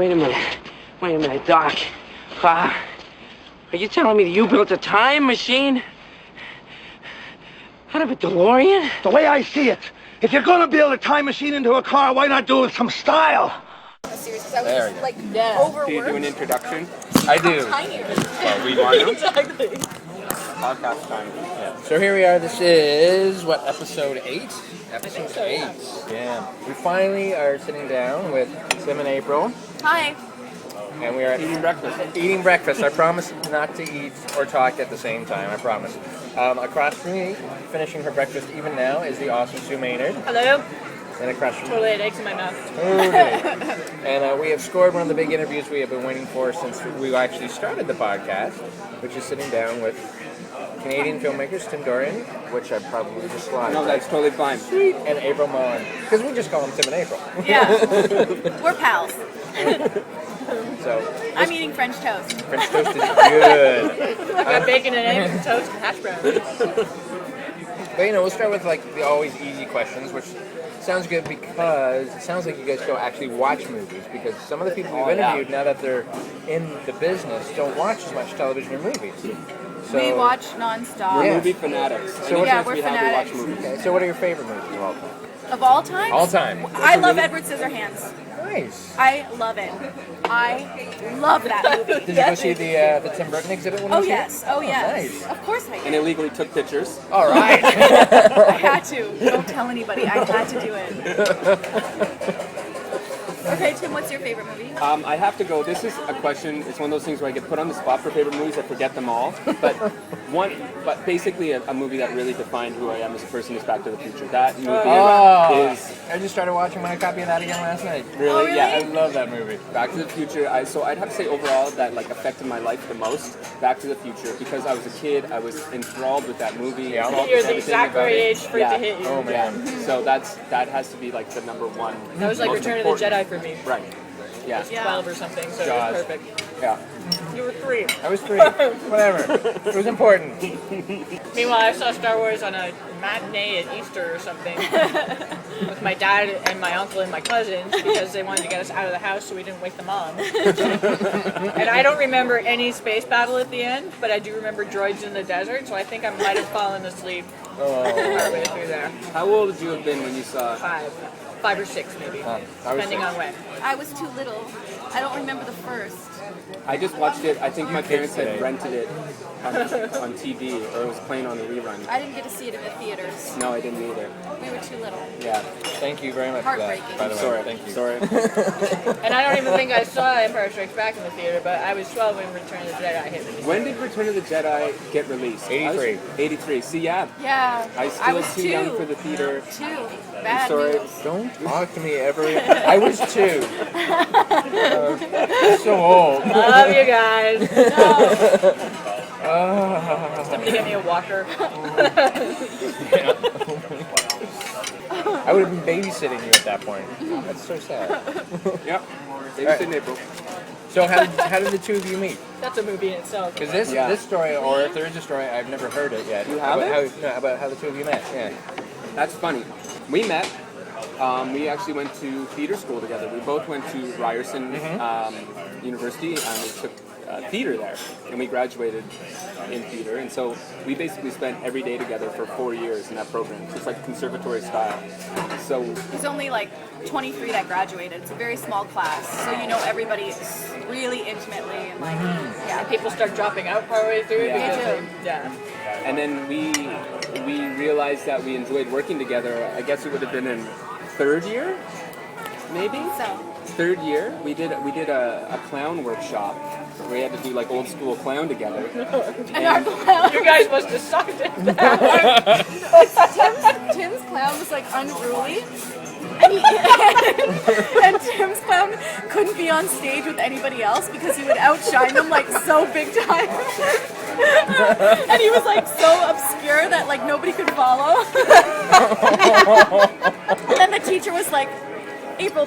Wait a minute, Doc. Are you telling me that you built a time machine? Out of a DeLorean? The way I see it, if you're gonna build a time machine into a car, why not do it with some style? Seriously, I was just, like, overworked. Do you do an introduction? I do. Well, we want to. Exactly. Podcast time. Yeah. So here we are. This is, what, episode 8? Episode so, 8. Yeah. We finally are sitting down with Tim and April. Hi. And we are Eating breakfast. Eating breakfast. I promise not to eat or talk at the same time. I promise. Across from me, finishing her breakfast even now, is the awesome Sue Maynard. Hello. And across from Totally had eggs in my mouth. And we have scored one of the big interviews we have been waiting for since we actually started the podcast, which is sitting down with Canadian filmmakers Tim Doiron, which I probably just slaughtered. No, that's totally fine. Sweet. And April Mullen. Because we just call them Tim and April. Yeah. We're pals. So I'm eating French toast. French toast is good. I got bacon and eggs, toast, and hash browns. But we'll start with like the always easy questions, which sounds good because it sounds like you guys go actually watch movies, because some of the people we've interviewed, now that they're in the business, don't watch as much television or movies. So, We watch nonstop. We're movie fanatics. So Anytime yeah, we're we fanatics. have, we watch movies. Okay, so what are your favorite movies of all time? Of all time? All time. I love Edward Scissorhands. Nice. I love it. I love that movie. Did you go see the Tim Burton exhibit when Oh you were yes, oh yes. Nice. Of course I And did. illegally took pictures. All right. I had to. Don't tell anybody. I had to do it. Okay, Tim, what's your favorite movie? I have to go. This is a question. It's one of those things where I get put on the spot for favorite movies. I forget them all. But basically a movie that really defined who I am as a person is Back to the Future. That movie is. I just started watching my copy of that again last night. Really? Yeah, I love that movie. Back to the Future. So I'd have to say overall that like affected my life the most. Back to the Future, because I was a kid. I was enthralled with that movie. Yeah. enthralled You're with the everything exact about right it. age for it to hit you. Oh man. So that has to be like the number one. That was like most Return of the important. Jedi for me. Right. Yeah. 12 or something, so Jaws. it was perfect. Yeah. You were 3. I was 3. Whatever. It was important. Meanwhile, I saw Star Wars on a matinee at Easter or something with my dad and my uncle and my cousins, because they wanted to get us out of the house so we didn't wake the mom. And I don't remember any space battle at the end, but I do remember droids in the desert, so I think I might have fallen asleep partway through there. How old would you have been when you saw? 5 or 6 maybe, I was depending 6. on when. I was too little. I don't remember the first. I just watched it. I think my parents today. had rented it on TV, or it was playing on the rerun. I didn't get to see it in the theaters. No, I didn't either. We were too little. Yeah. Thank you very much for that, Heartbreaking. by the way. Sorry. Thank you. Sorry. And I don't even think I saw Empire Strikes Back in the theater, but I was 12 when Return of the Jedi hit me. When did Return of the Jedi get released? 83. 83. See, yeah. Yeah, I still was too young for the theater. 2. Bad Sorry. news. Don't talk to me ever. I was 2. So old. Love you guys. Somebody get me a walker. I would have been babysitting you at that point. That's so sad. Yep. They All right. in April. So how did the two of you meet? That's a movie in itself. Because this story, or if there is a story, I've never heard it yet. You haven't? About how the two of you met. Yeah. That's funny. We met. We actually went to theater school together. We both went to Ryerson University, and we took theater there, and we graduated in theater. And so we basically spent every day together for 4 years in that program. So it's like conservatory style. So There's only like 23 that graduated. It's a very small class, so you know everybody really intimately, and like, And people start dropping out partway through. Yeah. because They do. they- Yeah. And then we realized that we enjoyed working together. I guess it would have been in third year, maybe. so Third year, we did a clown workshop where we had to do like old school clown together. and our clown, You guys must have sucked it. Tim's clown was like unruly. And, and Tim's clown couldn't be on stage with anybody else because he would outshine them like so big time. And he was like so obscure that like nobody could follow. And then the teacher was like, April,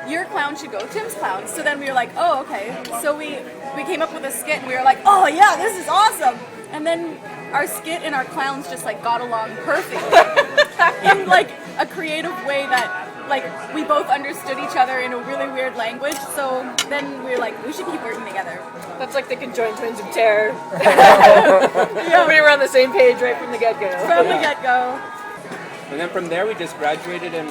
your clown should go Tim's clown. So then we were like, oh, okay. So we came up with a skit and we were like, oh yeah, this is awesome. And then our skit and our clowns just like got along perfectly in like a creative way that like we both understood each other in a really weird language. So then we were like, we should keep working together. That's like the conjoined twins of terror. Yeah, We were on the same page right from the get-go. from the get-go. And then from there, we just graduated and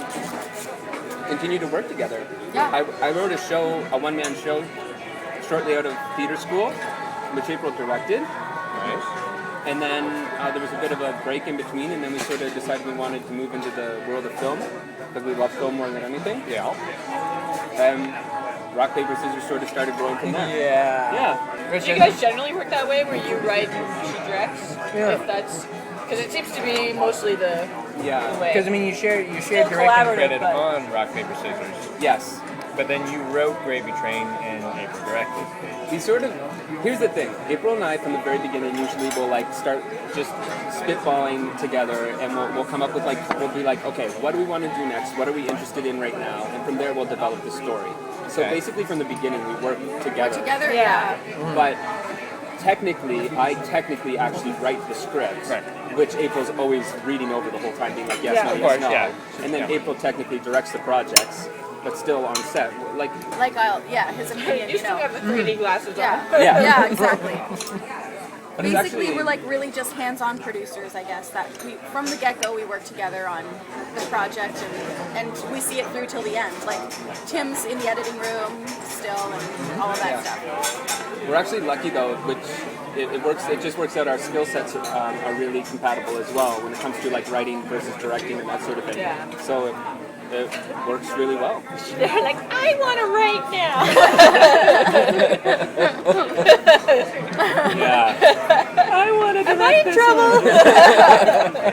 continued to work together. Yeah. I wrote a show, a one-man show, shortly out of theater school, which April directed. Nice. And then there was a bit of a break in between, and then we sort of decided we wanted to move into the world of film, because we love film more than anything. Yeah. And rock, paper, scissors sort of started growing from there. Yeah. Yeah. Do you guys generally work that way, where you write and she directs? Yeah. If that's because it seems to be mostly the Yeah. way. Because I mean, you shared Still directing collaborative, credit but- on Rock Paper Scissors, Yes. but then you wrote Gravy Train and April directed. We sort of, here's the thing, April and I from the very beginning usually will like start just spitballing together, and we'll come up with like, we'll be like, okay, what do we want to do next? What are we interested in right now? And from there we'll develop the story. So Okay. basically from the beginning we work together. Together, Yeah. But I technically actually write the script, Right. which April's always reading over the whole time, being like, yes, Yeah. no, Of yes, course, no. yeah. And then Yeah. April technically directs the projects, but still on set. Like, Like his opinion, You you still know. have the 3D glasses Yeah. on. Yeah. Yeah, exactly. but it's Basically, actually, we're like really just hands-on producers, I guess. That we, from the get-go, we work together on the project, and we see it through till the end. Like Tim's in the editing room still, and all of that stuff. we're actually lucky though, which it works. It just works out. Our skill sets are really compatible as well when it comes to like writing versus directing and that sort of thing. Yeah. So it works really well. They're like, I want to write now. Yeah. I want to. Am I in trouble?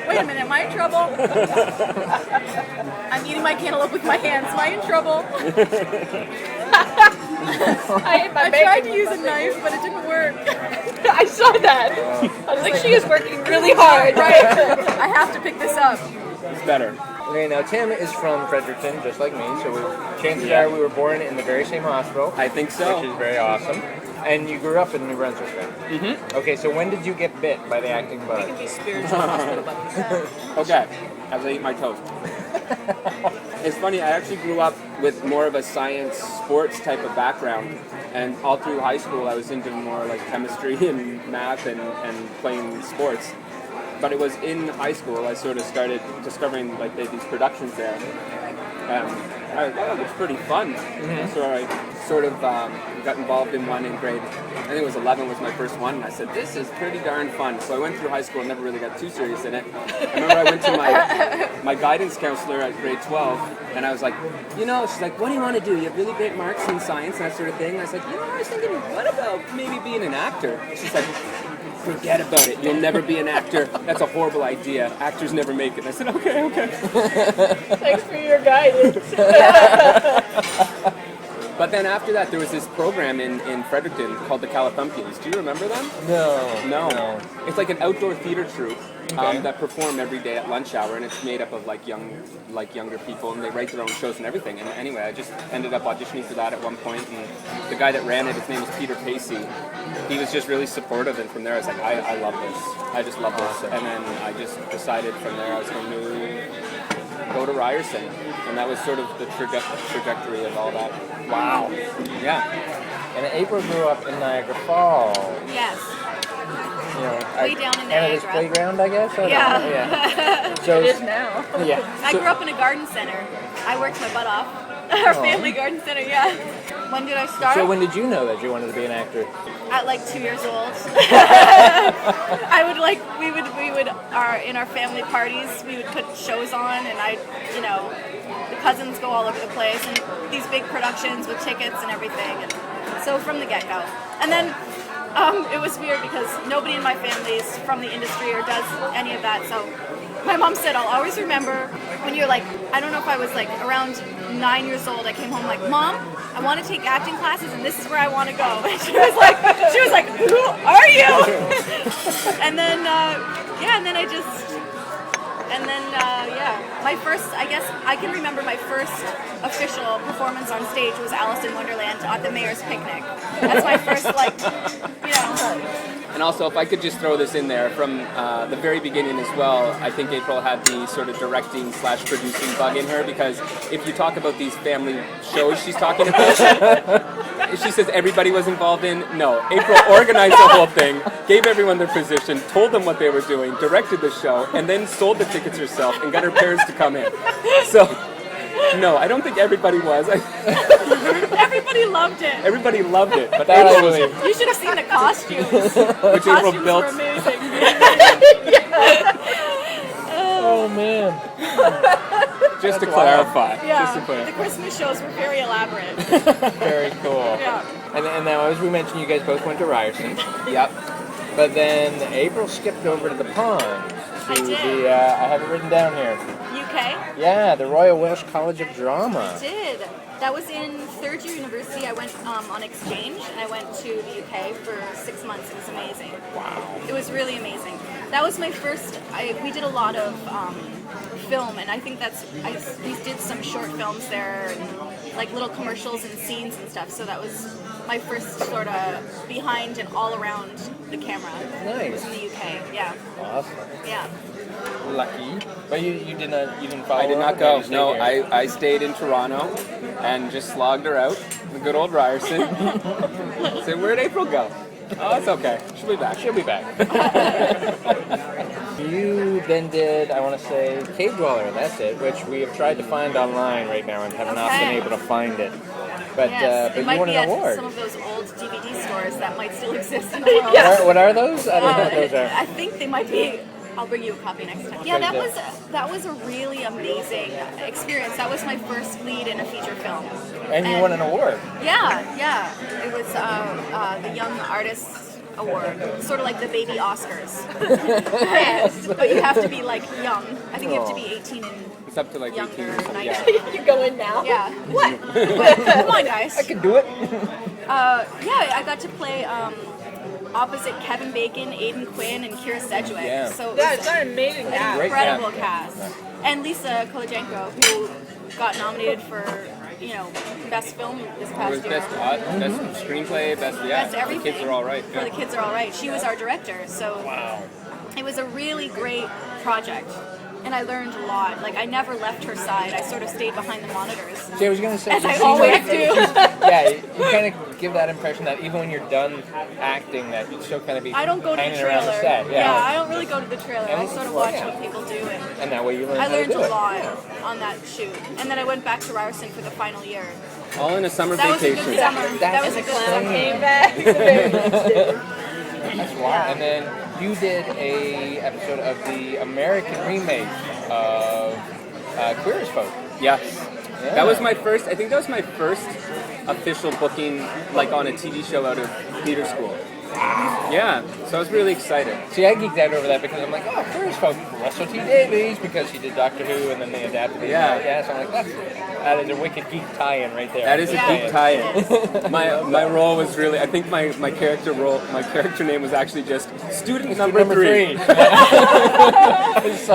Wait a minute, am I in trouble? I'm eating my cantaloupe with my hands. Am I in trouble? I ate my I bacon tried to with use my a knife, but it didn't work. I saw that. I was like, she is working really hard, right? I have to pick this up. It's better. Okay, now Tim is from Fredericton, just like me, so chances are we were born in the very same hospital, I think so. which is very awesome. And you grew up in New Brunswick then? Mm-hmm. Okay, so when did you get bit by the acting bug? Be spiritual hospital buddies. Okay, as I eat my toast. It's funny, I actually grew up with more of a science sports type of background, and all through high school I was into more like chemistry and math and playing sports. But it was in high school I sort of started discovering like these productions there. I thought it was pretty fun. Mm-hmm. So I sort of got involved in one in grade, I think it was 11 was my first one, and I said, this is pretty darn fun. So I went through high school and never really got too serious in it. I remember I went to my guidance counselor at grade 12, and I was like, she's like, what do you want to do? You have really great marks in science and that sort of thing. And I was like, I was thinking, what about maybe being an actor? She's like, forget about it. You'll never be an actor. That's a horrible idea. Actors never make it. And I said, okay. Thanks for your guidance. But then after that, there was this program in Fredericton called the Calipumpians. Do you remember them? No. It's like an outdoor theater troupe that perform every day at lunch hour, and it's made up of younger people, and they write their own shows and everything. And anyway, I just ended up auditioning for that at one point, and the guy that ran it, his name is Peter Pacey. He was just really supportive, and from there I was like, I love this. I just love this. And then I just decided from there I was going to go to Ryerson, and that was sort of the trajectory of all that. Wow. Yeah. And April grew up in Niagara Falls. Yes. You know, Way down in Canada's Niagara. playground, I guess? I don't Yeah. know, yeah. So, It is now. yeah. I grew up in a garden center. I worked my butt off. Our family garden center, yeah. When did I start? So when did you know that you wanted to be an actor? At like 2 years old. we would in our family parties, we would put shows on, and the cousins go all over the place, and these big productions with tickets and everything, and so from the get-go. And then it was weird because nobody in my family is from the industry or does any of that, so my mom said, I'll always remember when you're like, I don't know if I was like around 9 years old, I came home like, Mom, I want to take acting classes and this is where I want to go. And she was like, who are you? And then, and then I just And then, my first, I guess, I can remember my first official performance on stage was Alice in Wonderland at the Mayor's Picnic. That's my first, And also, if I could just throw this in there, from the very beginning as well, I think April had the sort of directing / producing bug in her, because if you talk about these family shows she's talking about, she says everybody was involved in. No, April organized the whole thing, gave everyone their position, told them what they were doing, directed the show, and then sold the tickets herself and got her parents to come in. So, no, I don't think everybody was. everybody loved it. Everybody loved it, but That I April was, believe. You should have seen the costumes. which April Costumes built. were amazing. Oh man. Just to That's wild. clarify. Yeah, Just to clarify. the Christmas shows were very elaborate. Very cool. Yeah. And now, as we mentioned, you guys both went to Ryerson. Yep. But then April skipped over to the pond. I To did. the, I have it written down here. UK? Yeah, the Royal Welsh College of Drama. Did. That was in third year university. I went on exchange and I went to the UK for 6 months. It was amazing. Wow. It was really amazing. That was my first. We did a lot of film, and I think we did some short films there, and like little commercials and scenes and stuff. So that was my first sort of behind and all around the camera. It was in the UK. Yeah. Awesome. Yeah. Lucky. But you didn't follow I did her not up, or go. you stayed No, here? I stayed in Toronto and just slogged her out. The good old Ryerson. Said, where'd April go? Oh, it's okay. She'll be back. She'll be back. You then did, I want to say, Cave Dweller, that's it, which we have tried to find online right now and have not been Okay. able to find it. But, Yes. but It you might won be an at award. some of those old DVD stores that might still exist in the world. What are those? I don't know what those are. I think they might be. I'll bring you a copy next time. Yeah, that was a really amazing experience. That was my first lead in a feature film. And you won an award. Yeah. It was the Young Artists Award, sort of like the baby Oscars. Yes, but you have to be like young. I think you have to be 18 and It's up to like 18 younger. or something. 19. Yeah. You go in now. Yeah. What? Come on, guys. I could do it. Yeah, I got to play opposite Kevin Bacon, Aidan Quinn, and Kira Sedgwick. Yeah. So it Yeah, was it's an amazing an cast. Great incredible cast. cast. And Lisa Kolojenko, who got nominated for, best film this It past was year. best screenplay, best Best The everything. kids are all right. For The Kids Are All Right. She was our director, so it was a really great project. And I learned a lot. Like, I never left her side. I sort of stayed behind the monitors. See, I was going to say, As you I seem always like- do. Yeah, you kind of give that impression that even when you're done acting, that you'd still kind of be I don't go to the hanging around the trailer. set. Yeah, I don't really go to the trailer. I And- sort of well, watch yeah. what people do. And that way you learn I how to learned do a it. lot Yeah. on that shoot. And then I went back to Ryerson for the final year. All in a summer That was a vacation. good summer. That was a That's good insane. summer. Came back. That's wild. And then you did a episode of the American remake of Queer as Folk. Yes. Yeah. That was my first, I think that was my first official booking, like on a TV show out of theater school. Yeah, so I was really excited. See, I geeked out over that because I'm like, oh, Queer as Folk, Russell T Davies, because he did Doctor Who and then they adapted it. Yeah. So I'm like, that is a wicked geek tie-in right there. That is a Yeah. deep tie-in. My role was really, I think my character name was actually just student number three.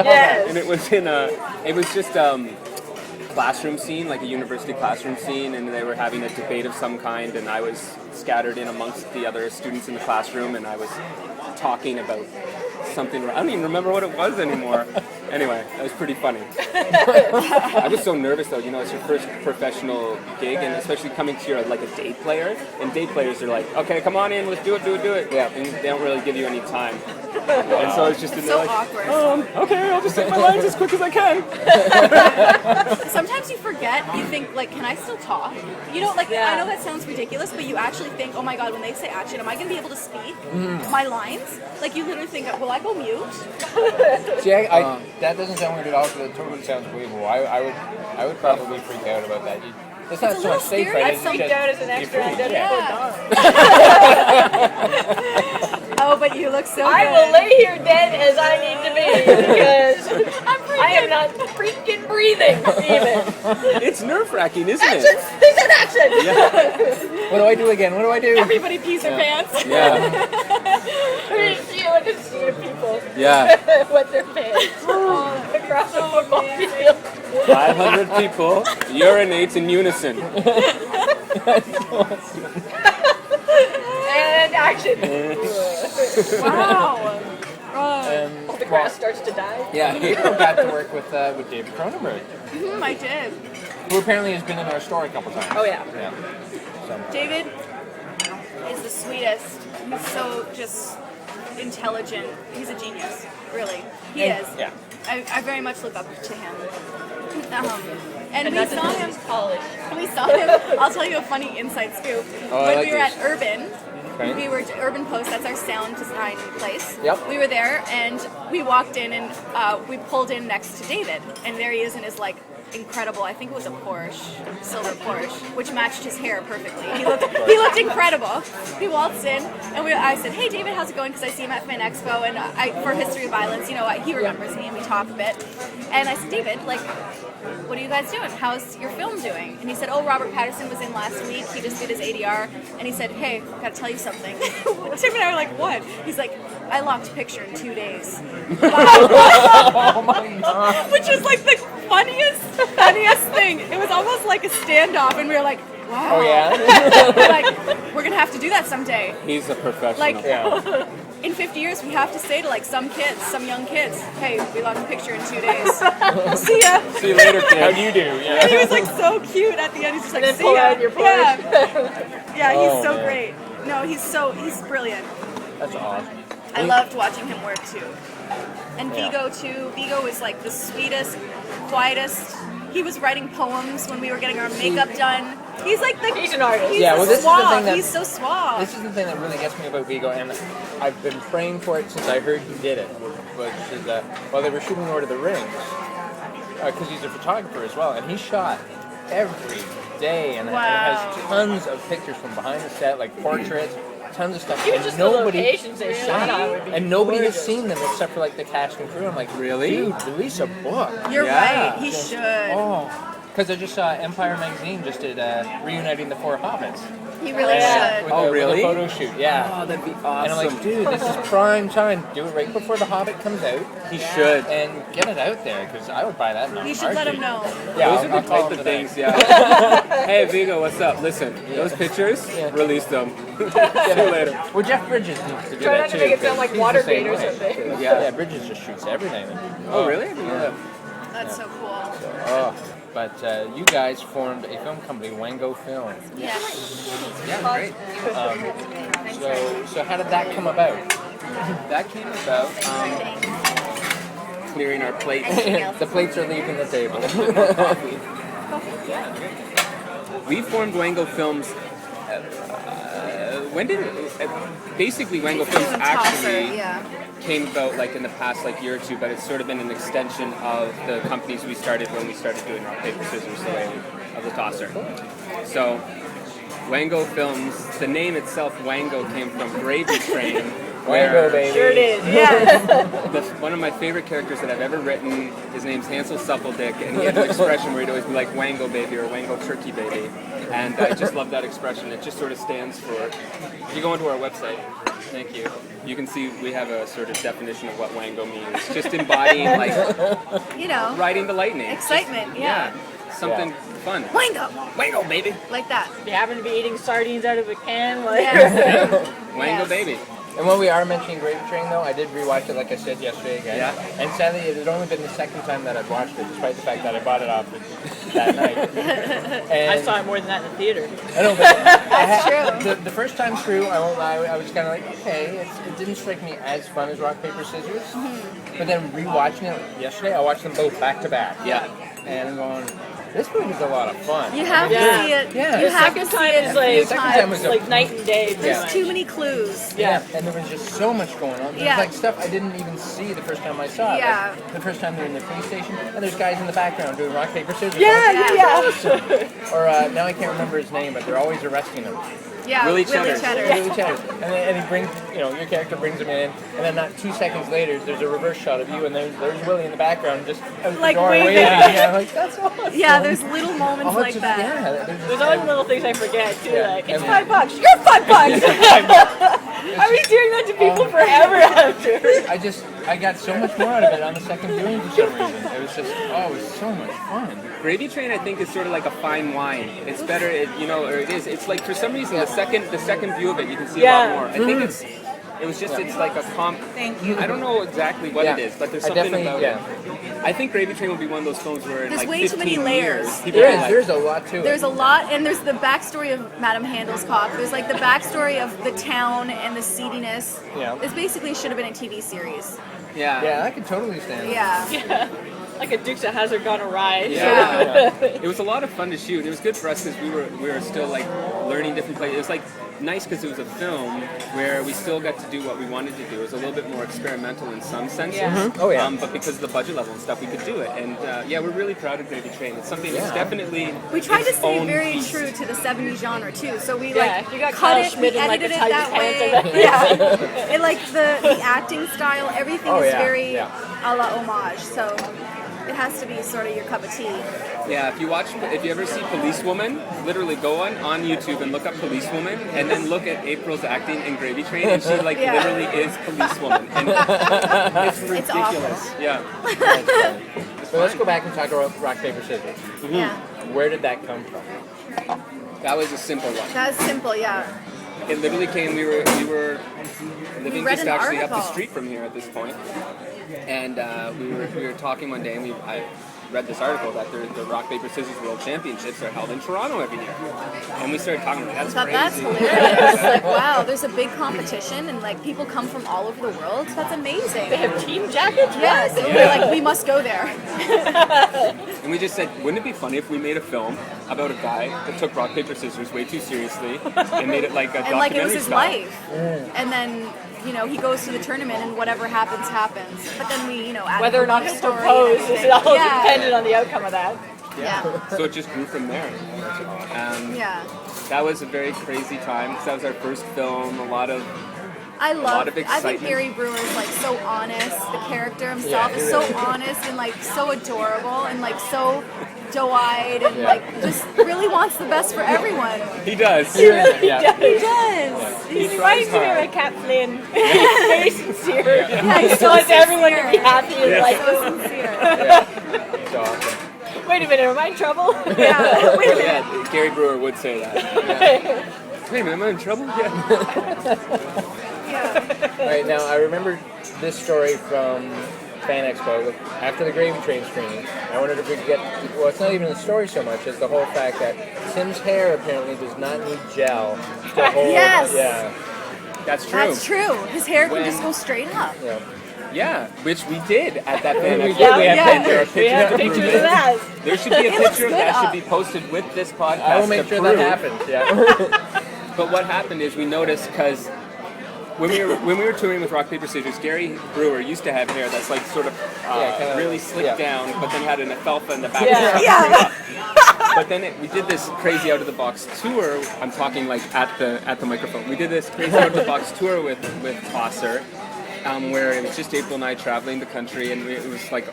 Yes. And it was just classroom scene, like a university classroom scene, and they were having a debate of some kind, and I was scattered in amongst the other students in the classroom, and I was talking about something. I don't even remember what it was anymore. Anyway, that was pretty funny. I was so nervous though, it's your first professional gig, and especially coming to your like a day player, and day players are like, okay, come on in, let's do it. Yeah. And they don't really give you any time. And so it's just in there So like, awkward. okay, I'll just say my lines as quick as I can. Sometimes you forget. You think, like, can I still talk? I know that sounds ridiculous, but you actually think, oh my god, when they say action, am I going to be able to speak my lines? Like, you literally think, will I go mute? See, that doesn't sound weird at all, because it totally sounds believable. I would probably freak out about that. It's not It's a so little much stage scary. fright, I've it's freaked just out as an you extra freak, on yeah. Oh, but you look so I good. will lay here dead as I need to be because I am not freaking breathing even. It's nerve-wracking, isn't Action! it? There's an action! Yeah. What do I do again? What do I do? Everybody pees their pants. Yeah. You want to see people Yeah. wet their pants. across the football field. 500 people urinate in unison. And action. Wow. The grass starts to die. Yeah, Gabriel got to work with David Cronenberg, I did. who apparently has been in our store a couple times. Oh yeah. Yeah. So. David is the sweetest. He's so just intelligent. He's a genius, really. He is. Yeah. I very much look up to him. And we that's saw because him. he's Polish. We saw him. I'll tell you a funny inside scoop. Oh, I When like we were this. at Urban, Okay. we were at Urban Post. That's our sound design place. Yep. We were there, and we walked in, and we pulled in next to David, and there he is in his like incredible. I think it was a Porsche, silver Porsche, which matched his hair perfectly. He looked incredible. He waltzed in, and I said, "Hey, David, how's it going?" Because I see him at Fan Expo, and for History of Violence, he remembers me, and we talk a bit. And I said, "David, like, what are you guys doing? How's your film doing?" And he said, "Oh, Robert Patterson was in last week. He just did his ADR." And he said, "Hey, gotta tell you something." Tim and I were like, "What?" He's like, "I locked picture in 2 days." Oh my god. Which was like the funniest thing. It was almost like a standoff, and we were like, "Wow." Oh yeah. We're like, we're gonna have to do that someday. He's a professional. Like, Yeah. in 50 years, we have to say to like some young kids, "Hey, we locked a picture in 2 days. See ya." See you later, kid. How do you do? Yeah. And he was like so cute at the end. He's just like, then "See pull ya." out your Porsche. Yeah, he's Oh, so man. great. No, he's brilliant. That's awesome. I loved watching him work too. And Yeah. Vigo too. Vigo was like the sweetest, quietest. He was writing poems when we were getting our makeup done. He's like He's an artist. He's Yeah, well, this is the suave. thing that- He's so suave. This is the thing that really gets me about Vigo, and I've been praying for it since I heard he did it. Which is while they were shooting Lord of the Rings, because he's a photographer as well, and he shot every day and has tons of pictures from behind the set, like portraits, tons of stuff. Even And just the locations they shot on would be and nobody has gorgeous. seen them except for like the cast and crew. I'm like, Really? dude, release a book. You're Yeah. right. He should. Oh, because I just saw Empire Magazine just did reuniting the 4 Hobbits. He really Yeah. should. With Oh, with really? a photo shoot, yeah. Oh, that'd be And I'm awesome. like, dude, this is prime time. Do it right before The Hobbit comes out. He should. And get it out there, because I would buy that in a You should let him heartbeat. know. Yeah, Those I'll are the call type him of today. things, yeah. Hey, Vigo, what's up? Listen, those pictures, release them. See you later. Well, Jeff Bridges needs to do Try that not to too. make it sound like because he's the Watergate same or way. something. Yeah, Bridges just shoots everything. Oh, really? I didn't know that. That's so cool. Oh, but you guys formed a film company, Wango Films. Yeah. Yeah, great. So how did that come about? That came about clearing our plate. The plates are leaving the table. We formed Wango Films. When did basically Wango Films actually Yeah. came about like in the past like year or two, but it's sort of been an extension of the companies we started when we started doing rock paper scissors, the way of the tosser. So Wango Films, the name itself, Wango, came from Gravy Train. Wango, baby. Sure it is. One of my favorite characters that I've ever written, his name's Hansel Suppledick, and he had an expression where he'd always be like Wango baby or Wango turkey baby. And I just love that expression. It just sort of stands for, if you go onto our website, thank you, you can see we have a sort of definition of what Wango means. Just embodying like You know, riding the lightning. excitement. Yeah. Something fun. Wango. Wango baby. Like that. If you happen to be eating sardines out of a can, like Yeah. Wango Yes. baby. And when we are mentioning Gravy Train, though, I did rewatch it, like I said yesterday again. Yeah. And sadly, it had only been the second time that I'd watched it, despite the fact that I bought it off that night. And I saw it more than that in the theater. I know, but That's true. the first time through, I won't lie, I was kind of like, okay, it didn't strike me as fun as rock, paper, scissors. But then rewatching it yesterday, I watched them both back to back. Yeah. And I'm going, this movie's a lot of fun. You have to Yeah. see it. Yeah. You The have to see it is a few like- Second time was times. a- Like night and day. pretty There's much. too many clues. Yeah, and there was just so much going on. There's Yeah. like stuff I didn't even see the first time I saw it. Yeah. Like, the first time they're in the police station, and there's guys in the background doing rock, paper, scissors. Yeah. Or now I can't remember his name, but they're always arresting him. Yeah. Willie Willie Cheddar. Cheddar. Really Cheddar. And he brings, your character brings him in, and then not 2 seconds later, there's a reverse shot of you, and there's Willie in the background just out Like, the door waving. waving. Yeah, I'm like, that's awesome. Yeah, there's little moments Oh, like just- that. Yeah, There's always little things I forget too, Yeah. like it's And- $5. You're $5. I was doing that to people forever after. I got so much more out of it on the second viewing for some reason. It was just, it was so much fun. Gravy Train, I think, is sort of like a fine wine. It's better, or it is. It's like for some reason the second view of it, you can see a lot more. I think it's like a comp. Thank you. I don't know exactly what it is, but there's something about it. I think Gravy Train will be one of those films where in There's like way 15 too many layers. years, people will be like, There's a lot to it. There's a lot, and there's the backstory of Madame Handel's cock. There's like the backstory of the town and the seediness. Yeah. This basically should have been a TV series. Yeah, I can totally stand it. Yeah. Like a Dukes of Hazzard gone awry. Yeah. It was a lot of fun to shoot. It was good for us because we were still like learning different places. It was like nice because it was a film where we still got to do what we wanted to do. It was a little bit more experimental in some senses. Yeah. Oh yeah. But because of the budget level and stuff, we could do it. And we're really proud of Gravy Train. It's something that's definitely We tried to its stay own very beast. true to the 70s genre too. So we You cut got Kyle it, Schmidt we in, like, edited the it that tightest way. pants Yeah. And like the acting style, everything is very yeah. a la homage. So it has to be sort of your cup of tea. Yeah, if you ever see Policewoman, literally go on YouTube and look up Policewoman, and then look at April's acting in Gravy Train, and she literally is Policewoman, and it's ridiculous. awful. Yeah. So let's go back and talk about rock, paper, scissors. Yeah. Where did that come from? That was a simple one. That's simple, yeah. It literally came. We were living read just an actually up the article. street from here at this point, and we were talking one day, and I read this article that the Rock Paper Scissors World Championships are held in Toronto every year, and we started talking about I that's thought crazy. that's hilarious. Like, wow, there's a big competition and like people come from all over the world. That's amazing. They have team jackets? Yes, and we're like, we must go there. And we just said, wouldn't it be funny if we made a film about a guy that took rock, paper, scissors way too seriously and made it like a And like documentary it was his style? life. And then, he goes to the tournament and whatever happens, happens. But then we, add Whether or a not love he'll story and propose is everything. all Yeah. dependent on the outcome of that. Yeah. So it just grew from there. Yeah. That was a very crazy time because that was our first film. A lot of I lot of think excitement. Gary Brewer is like so honest. The character himself is so honest and like so adorable and like so doe-eyed and like just really wants the best for everyone. he does. He really Yeah. He does. does. He tries reminds me hard. of a Cat Flynn. He's very sincere. Yeah, He he's so wants everyone to be sincere. happy and like, So sincere. It's awesome. wait a minute, am I in trouble? Yeah. Wait a minute. Yeah, Gary Brewer would say that. Wait a minute, am I in trouble? Yeah. Yeah. Right now, I remember this story from Fan Expo after the Gravy Train screening. I wondered if we could get, well, it's not even the story so much as the whole fact that Tim's hair apparently does not need gel to hold. Yes. Yeah. That's true. That's true. His hair can When- just go straight up. Yeah. Yeah, which we did at that Fan We Expo. did. We have Yeah. pictures. We have to prove pictures it. of that. There should be a It looks picture of good that up. should be posted with this podcast. I will make to sure prove. that happens. Yeah. But what happened is we noticed because when we were touring with Rock Paper Scissors, Gary Brewer used to have hair that's like sort of kinda, really slicked down, but then had an alfalfa in the back. Yeah. Yeah. But then we did this crazy out of the box tour. I'm talking like at the microphone. We did this crazy out of the box tour with Tosser, where it was just April and I traveling the country, and it was like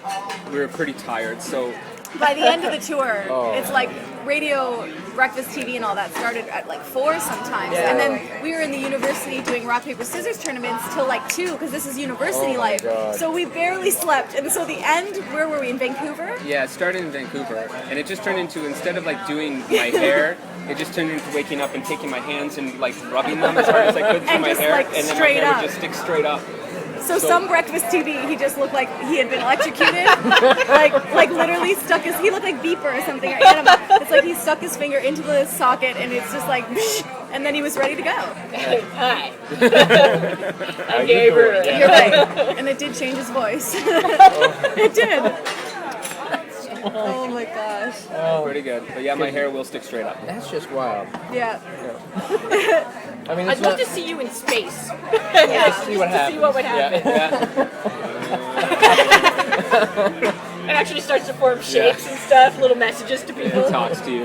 we were pretty tired. So By the end of the tour, Oh. it's like radio, breakfast TV, and all that started at like 4 sometimes. Yeah. And then we were in the university doing rock, paper, scissors tournaments till like 2 because this is university Oh my life. God. So we barely slept. And so the end, where were we? In Vancouver? yeah, it started in Vancouver, and it just turned into, instead of like doing my hair, it just turned into waking up and taking my hands and like rubbing them as hard as I could through And my just, hair, like, and then my straight hair up. would just stick straight up. So some breakfast TV, he just looked like he had been electrocuted. like literally he looked like Beeper or something, or Anima. It's like he stuck his finger into the socket and it's just like, and then he was ready to go. Hi. How I'm you Gary doing? Brewer. Yeah. You're right. And it did change his voice. It did. Oh my gosh. Pretty good. But yeah, my hair will stick straight up. That's just wild. Yeah. I mean, I'd it's love not. to see you in space. Just see what happens. See what would happen. Yeah. It actually starts to form shapes and stuff, little messages to people. Talks to you.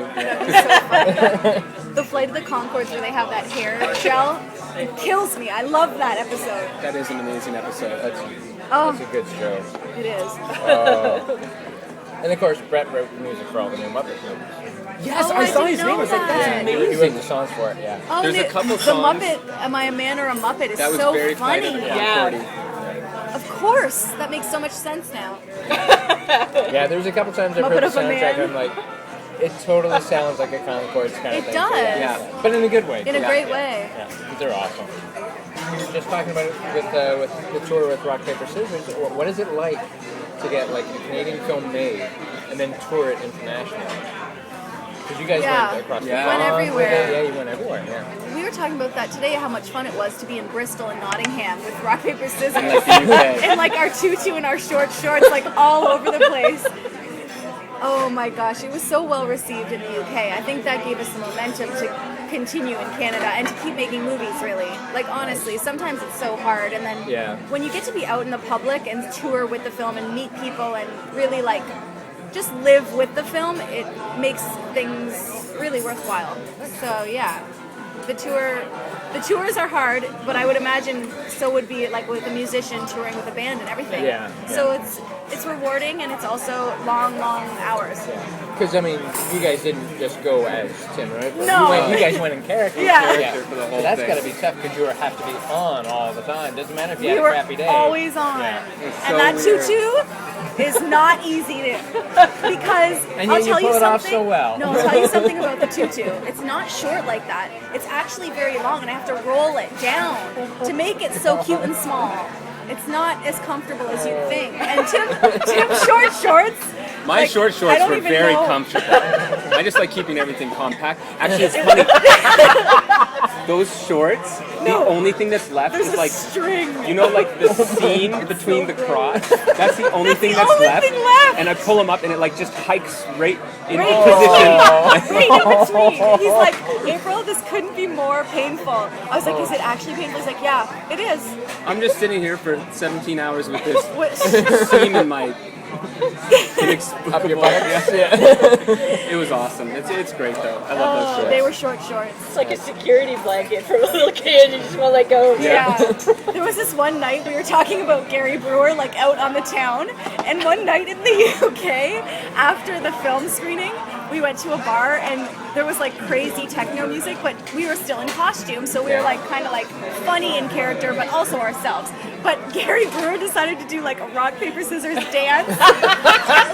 The Flight of the Conchords where they have that hair gel, it kills me. I love that episode. That is an amazing episode. That's Oh, a good show. it is. And of course, Brett wrote the music for all the new Muppet movies. Yes, Oh, I saw didn't his name. I was like, know that's that. He amazing. wrote the songs for it, yeah. Oh, There's a couple the songs- Muppet, Am I a Man or a Muppet is That was so very funny. exciting. Yeah. Of course, that makes so much sense now. Yeah, there's a couple times I've Muppet heard the of a soundtrack Man. and I'm like, it totally sounds like a Concords kind of It thing. does. too. Yeah. But in a good way. In a too. great way. Yeah, 'cause they're awesome. We were just talking about it with the tour with Rock, Paper, Scissors. What is it like to get like a Canadian film made and then tour it internationally? Because you guys Yeah. went across Yeah. the We went pond with everywhere. it. Yeah, you went everywhere, yeah. We were talking about that today, how much fun it was to be in Bristol and Nottingham with rock, paper, scissors. Like the UK. And like our tutu and our short shorts, like all over the place. Oh my gosh, it was so well received in the UK. I think that gave us the momentum to continue in Canada and to keep making movies, really. Like, honestly, sometimes it's so hard. And then Yeah. when you get to be out in the public and tour with the film and meet people and really, like, just live with the film, it makes things really worthwhile. So, yeah. The tours are hard, but I would imagine so would be like with a musician touring with a band and everything. Yeah. So it's rewarding and it's also long hours. Because I mean, you guys didn't just go as Tim, right? No. You guys went in character. Yeah. For the whole So that's thing. got to be tough because you have to be on all the time. Doesn't matter if you We had a were crappy day. always on. Yeah. It's And so that weird. tutu is not easy to because And I'll yet you tell you pull it off something. so well. No, I'll tell you something about the tutu. It's not short like that. It's actually very long and I have to roll it down to make it so cute and small. It's not as comfortable as you'd think. And Tim's short shorts. My like, short I shorts don't were even very know. comfortable. I just like keeping everything compact. Actually, it's funny. Those shorts, the only thing that's left There's is a like, string. you know, like the seam between the crotch. That's the only thing the that's only left. thing left. And I pull them up, and it like just hikes right into Right. position. Right in between. He's like, April, this couldn't be more painful. I was like, is it actually painful? He's like, yeah, it is. I'm just sitting here for 17 hours with this What? seam in my Up your inexplicable. buttocks. Yeah. Yeah. It was awesome. It's great though. I love those shorts. They were short shorts. It's like a security blanket for a little kid. You just want to let go. Yeah. There was this one night we were talking about Gary Brewer, like out on the town, and one night in the UK, after the film screening, we went to a bar and there was like crazy techno music, but we were still in costume, so we were like kind of like funny in character, but also ourselves. But Gary Brewer decided to do like a rock paper scissors dance.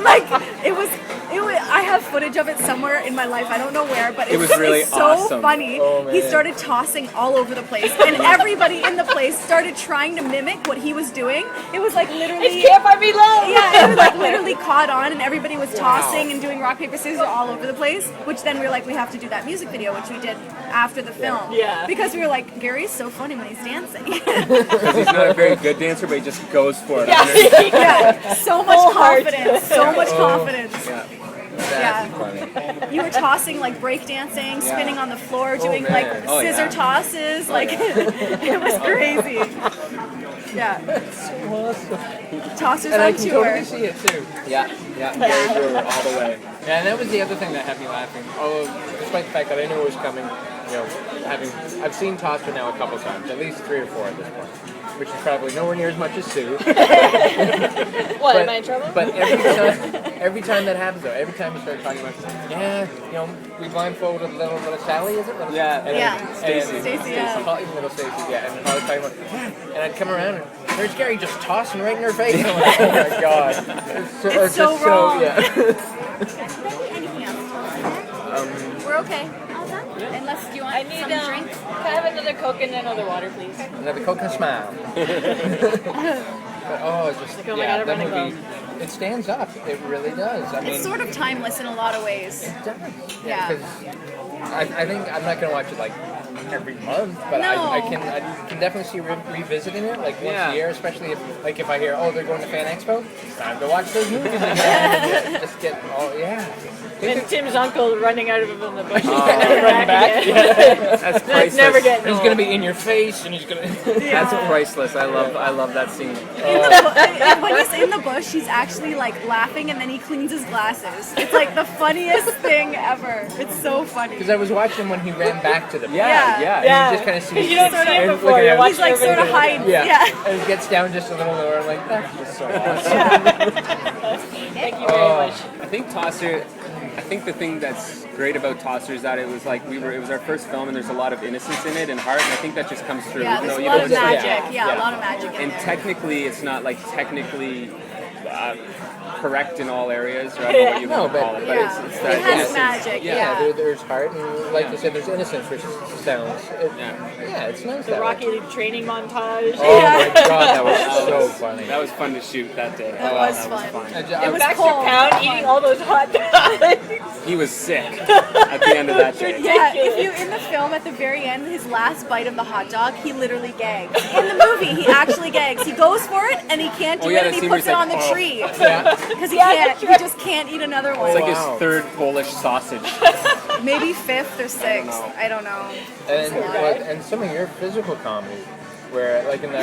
Like it was. I have footage of it somewhere in my life. I don't know where, but It was really so awesome. funny. Oh, man. He started tossing all over the place, and everybody in the place started trying to mimic what he was doing. It was like literally. It's Camp By Below. Yeah, it was like literally caught on, and everybody was tossing and doing rock paper scissors all over the place. Which then we were like, we have to do that music video, which we did after the film. Yeah. Because we were like, Gary's so funny when he's dancing. Because he's not a very good dancer, but he just goes for it. Yeah, so much Full heart. confidence. So much confidence. Yeah. That's Yeah. funny. You were tossing like break dancing, spinning on the floor, doing man. like Oh, scissor yeah. tosses. Like it was crazy. Yeah. Tossers And I on can tour. totally see it too. Yeah. Gary Brewer all the way. Yeah, and that was the other thing that had me laughing. Oh, despite the fact that I knew it was coming, you know, I've seen Tosca now a couple times, at least 3 or 4 at this point, which is probably nowhere near as much as Sue. What, am I in trouble? But every time that happens though, every time you start talking about, yeah, you know, we blindfolded little Sally, is it? Little, Yeah. and Yeah. Stacy. Stacy, yeah. Little Stacy, yeah, and Holly talking about, yeah, and I'd come around and there's Gary just tossing right in her face. I'm like, oh my god, It's so just wrong. yeah. Anything else? We're okay. All done? Unless you want I need some drink. Can I have another Coke and another water, please? Another Coke and a smile. But oh, it's just oh my yeah, God, that I'm running movie. It stands up. It really does. I mean, It's sort of timeless in a lot of ways. it does. Yeah. Because I think I'm not gonna watch it like every month, but No. I can definitely see revisiting it like once Yeah. a year, especially if I hear they're going to Fan Expo, time to watch those movies again. Just get And Tim's uncle running out of him in the bush. running back. That's That's priceless. never getting He's old. gonna be in your face, and he's gonna. That's priceless. I love that scene. When he's in the bush, he's actually like laughing and then he cleans his glasses. It's like the funniest thing ever. It's so funny. Because I was watching when he ran back to the. Yeah. Yeah. And you just kind of see. You don't see him and before, look at you're him. watching He's like sort of hiding. Yeah. And he gets down just a little lower. I'm like, that's just so awesome. Thank you very much. I think Tosser I think the thing that's great about Tosser is that it was like it was our first film, and there's a lot of innocence in it and heart, and I think that just comes through. Yeah, even there's though, a you lot know, of it's like- magic. Yeah, a lot of magic in and there. technically, it's not like technically correct in all areas, or I don't know what you No, want to but- call it, but Yeah. it's It that has innocence. magic, yeah. There's heart, and like you said, there's innocence, which sounds. Yeah, it's nice. The that way. Rocky League training montage. Oh my god, that was so funny. That was fun to shoot that day. That was fun. It was Baxter cold. Pound eating all those hot dogs. He was sick at the end of that day. Yeah, if you in the film at the very end, his last bite of the hot dog, he literally gags. In the movie, he actually gags. He goes for it and he can't do Oh, yeah, it, and that he scene where puts he's it on like, the "Oh." tree Yeah. because he can't. He just can't eat another one. It's like Wow. his third Polish sausage. Maybe fifth or sixth. I don't know. And some of your physical comedy, where like in the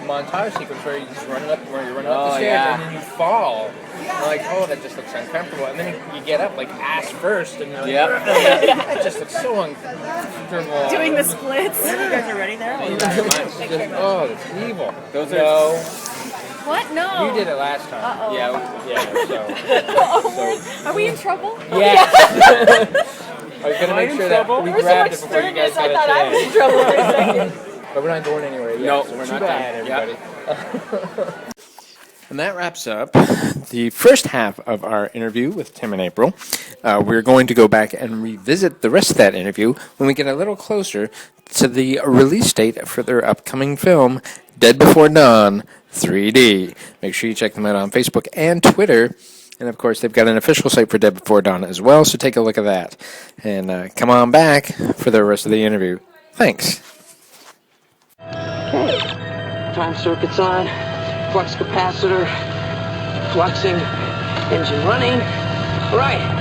montage sequence where you're running up the stairs yeah. and then you fall. You're like, oh, that just looks uncomfortable. And then you get up like ass first, and you're like, Yep. that just looks so uncomfortable. Doing the splits. You guys are ready there? Oh, that's evil. Those are- no, What? No. you did it last time. Uh-oh. Yeah. Are we in trouble? Yeah. I was gonna make in sure that trouble? we There was so much grabbed it before you guys sternness, I got thought a I was in chance. trouble for a second. But we're not going anywhere yet. No, so we're too not bad, done. everybody. And that wraps up the first half of our interview with Tim and April. We're going to go back and revisit the rest of that interview when we get a little closer to the release date for their upcoming film, Dead Before Dawn 3D. Make sure you check them out on Facebook and Twitter. And, of course, they've got an official site for Dead Before Dawn as well, so take a look at that. And come on back for the rest of the interview. Thanks. Okay. Time circuit's on. Flux capacitor. Fluxing. Engine running. All right.